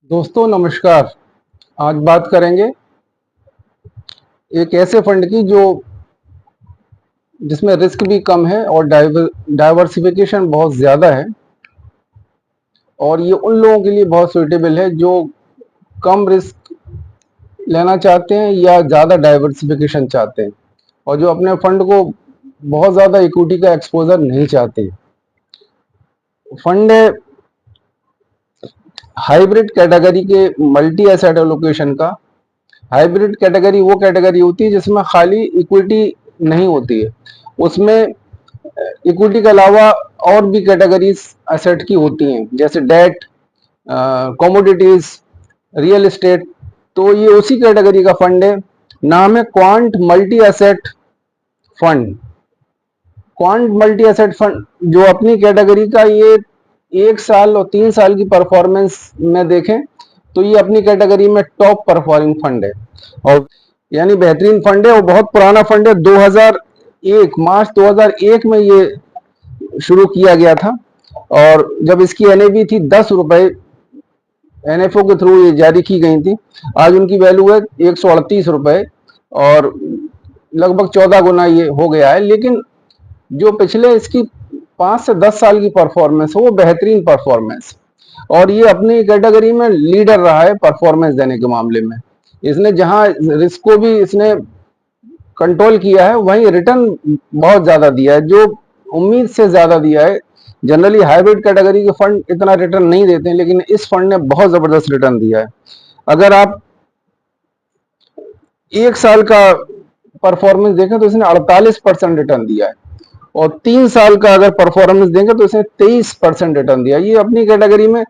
दोस्तों नमस्कार। आज बात करेंगे एक ऐसे फंड की जो जिसमें रिस्क भी कम है और डाइवर्सिफिकेशन बहुत ज़्यादा है और ये उन लोगों के लिए बहुत सूटेबल है जो कम रिस्क लेना चाहते हैं या ज़्यादा डाइवर्सिफिकेशन चाहते हैं और जो अपने फंड को बहुत ज़्यादा इक्विटी का एक्सपोजर नहीं चाहते। फंड है हाइब्रिड कैटेगरी के मल्टी एसेट एलोकेशन का। हाइब्रिड कैटेगरी वो कैटेगरी होती है जिसमें खाली इक्विटी नहीं होती है, उसमें इक्विटी के अलावा और भी कैटेगरीज एसेट की होती हैं, जैसे डेट, कमोडिटीज, रियल एस्टेट। तो ये उसी कैटेगरी का फंड है। नाम है quant multi asset fund. Quant multi asset fund जो अपनी कैटेगरी का ये 1 साल और 3 साल की परफॉर्मेंस में देखें तो ये अपनी कैटेगरी में टॉप परफॉर्मिंग फंड है और यानी बेहतरीन फंड है और बहुत पुराना फंड है। 2001 मार्च 2001 में ये शुरू किया गया था और जब इसकी एनएवी थी 10 रुपए, एनएफओ के थ्रू ये जारी की गई थी। आज उनकी वैल्यू है 138 रुपए और लगभग 14 गुना ये हो गया है। लेकिन जो पिछले इसकी 5 से 10 साल की परफॉर्मेंस है वो बेहतरीन परफॉर्मेंस और ये अपनी कैटेगरी में लीडर रहा है परफॉर्मेंस देने के मामले में। इसने जहां रिस्क को भी इसने कंट्रोल किया है वहीं रिटर्न बहुत ज्यादा दिया है, जो उम्मीद से ज्यादा दिया है। जनरली हाइब्रिड कैटेगरी के फंड इतना रिटर्न नहीं देते हैं, लेकिन इस फंड ने बहुत जबरदस्त रिटर्न दिया है। अगर आप 1 साल का परफॉर्मेंस देखें तो इसने 48% रिटर्न दिया है और 3 साल का अगर परफॉर्मेंस देंगे तो इसने 23% रिटर्न दिया। ये अपनी कैटेगरी में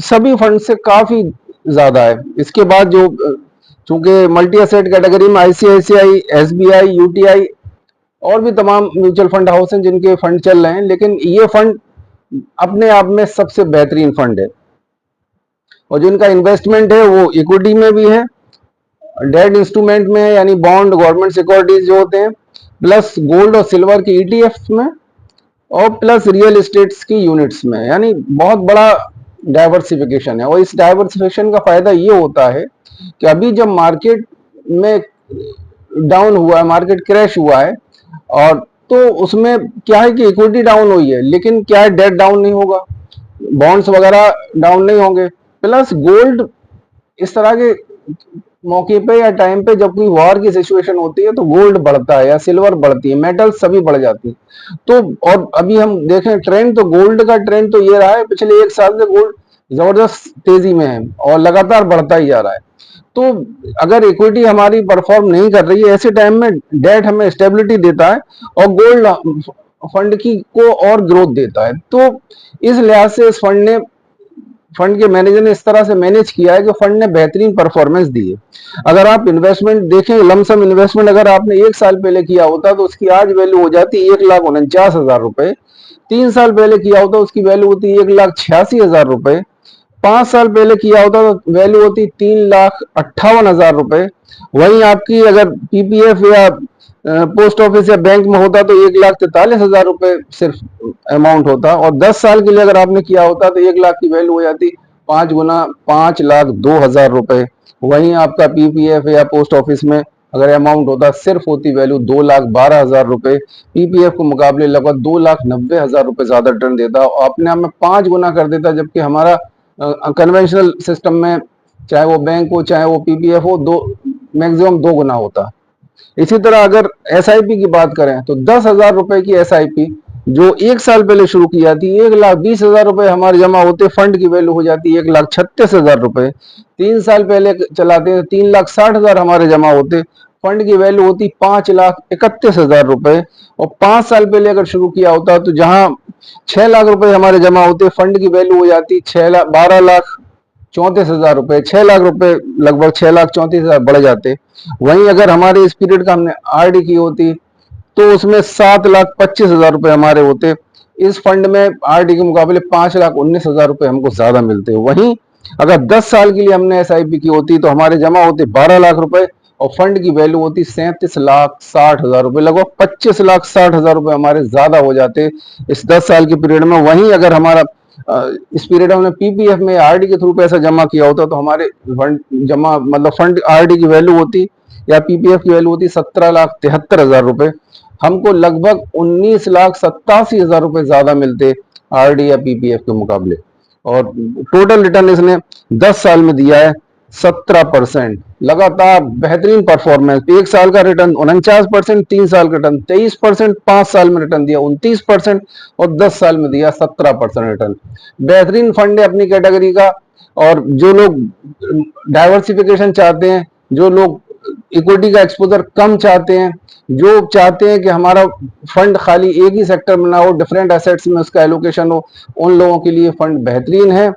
सभी फंड से काफी ज्यादा है। इसके बाद जो चूंकि मल्टी एसेट कैटेगरी में आईसीआईसीआई, एसबीआई, यूटीआई और भी तमाम म्यूचुअल फंड हाउस हैं जिनके फंड चल रहे हैं, लेकिन ये फंड अपने आप में सबसे बेहतरीन फंड है और जिनका इन्वेस्टमेंट है वो इक्विटी में भी है, डेट इंस्ट्रूमेंट में है यानी बॉन्ड, गवर्नमेंट सिक्योरिटीज जो होते हैं, प्लस गोल्ड और सिल्वर की ईटीएफ में और प्लस रियल एस्टेट्स की यूनिट्स में। यानी बहुत बड़ा डाइवर्सिफिकेशन है और इस डाइवर्सिफिकेशन का फायदा ये होता है कि अभी जब मार्केट में डाउन हुआ है, मार्केट क्रैश हुआ है और तो उसमें क्या है कि इक्विटी डाउन हुई है, लेकिन क्या है डेट डाउन नहीं होगा, बॉन्ड्स वगैरह डाउन नहीं होंगे। प्लस गोल्ड इस तरह के मौके पे या टाइम पे जब कोई वॉर की सिचुएशन होती है तो गोल्ड बढ़ता है या सिल्वर बढ़ती है, मेटल सभी बढ़ जाती है। तो और अभी हम देखें ट्रेंड, तो गोल्ड का ट्रेंड तो ये रहा है पिछले 1 साल से गोल्ड जबरदस्त तेजी में है और लगातार बढ़ता ही जा रहा है। तो अगर इक्विटी हमारी परफॉर्म नहीं कर रही है ऐसे टाइम में डेट हमें स्टेबिलिटी देता है और गोल्ड फंड की को और ग्रोथ देता है। तो इस लिहाज से इस फंड के मैनेजर ने इस तरह से मैनेज किया है कि फंड ने बेहतरीन परफॉर्मेंस दी है। अगर आप इन्वेस्टमेंट देखें, लमसम इन्वेस्टमेंट अगर आपने 1 साल पहले किया होता तो उसकी आज वैल्यू हो जाती 1,49,000 रुपए। 3 साल पहले किया होता उसकी वैल्यू होती 1,86,000 रुपए। 5 साल पहले किया होता तो वैल्यू होती 3,58,000 रुपए। वहीं आपकी अगर पीपीएफ या पोस्ट ऑफिस या बैंक में होता तो 1,43,000 रुपए सिर्फ अमाउंट होता और 10 साल के लिए अगर आपने किया होता तो 1 लाख की वैल्यू हो जाती 5 गुना, 5,02,000 रुपए। वहीं आपका पीपीएफ या पोस्ट ऑफिस में अगर अमाउंट होता सिर्फ होती वैल्यू 2,12,000 रुपए। पीपीएफ के मुकाबले लगभग 2,90,000 रुपए ज्यादा रिटर्न देता और अपने आप में 5 गुना कर देता, जबकि हमारा कन्वेंशनल सिस्टम में चाहे वो बैंक हो चाहे वो पीपीएफ हो, दो मैक्सिमम 2 गुना होता। इसी तरह अगर एसआईपी की बात करें तो 10,000 रुपए की एसआईपी जो 1 साल पहले शुरू की जाती, 1,20,000 रुपए हमारे जमा होते, फंड की वैल्यू हो जाती 1,36,000 रुपए। 3 साल पहले चलाते हैं 3,60,000 हमारे जमा होते, फंड की वैल्यू होती 5,31,000 रुपए। और 5 साल पहले अगर शुरू किया होता तो जहां 6 लाख रुपए हमारे जमा होते, फंड की वैल्यू हो जाती 12,34,000 रुपए। 6 लाख रुपए लगभग 6,34,000 बढ़ जाते। वहीं अगर हमारे इस पीरियड का हमने आरडी की होती तो उसमें 7,25,000 रुपए हमारे होते। इस फंड में आरडी के मुकाबले 5,19,000 रुपए हमको ज्यादा मिलते। वहीं अगर 10 साल के लिए हमने एसआईपी की होती तो हमारे जमा होते 12 लाख रुपए और फंड की वैल्यू होती 37,60,000 रुपए। लगभग 25,60,000 रुपए हमारे ज्यादा हो जाते इस 10 साल के पीरियड में। वहीं अगर हमारा इस पीरियड हमने पीपीएफ में आरडी के थ्रू पैसा जमा किया होता तो हमारे फंड जमा मतलब फंड आरडी की वैल्यू होती या पीपीएफ की वैल्यू होती 17,73,000 रुपए। हमको लगभग 19,87,000 रुपए ज्यादा मिलते आरडी या पीपीएफ के मुकाबले। और टोटल रिटर्न इसने 10 साल में दिया है 17%। लगातार बेहतरीन परफॉर्मेंस। एक साल का रिटर्न 49%, 3 साल का रिटर्न 23%, 5 साल में रिटर्न दिया 29% और 10 साल में दिया 17% रिटर्न। बेहतरीन फंड है अपनी कैटेगरी का। और जो लोग डाइवर्सिफिकेशन चाहते हैं, जो लोग इक्विटी का एक्सपोजर कम चाहते हैं, जो चाहते हैं कि हमारा फंड खाली एक ही सेक्टर में ना हो, डिफरेंट एसेट्स में उसका एलोकेशन हो, उन लोगों के लिए फंड बेहतरीन है।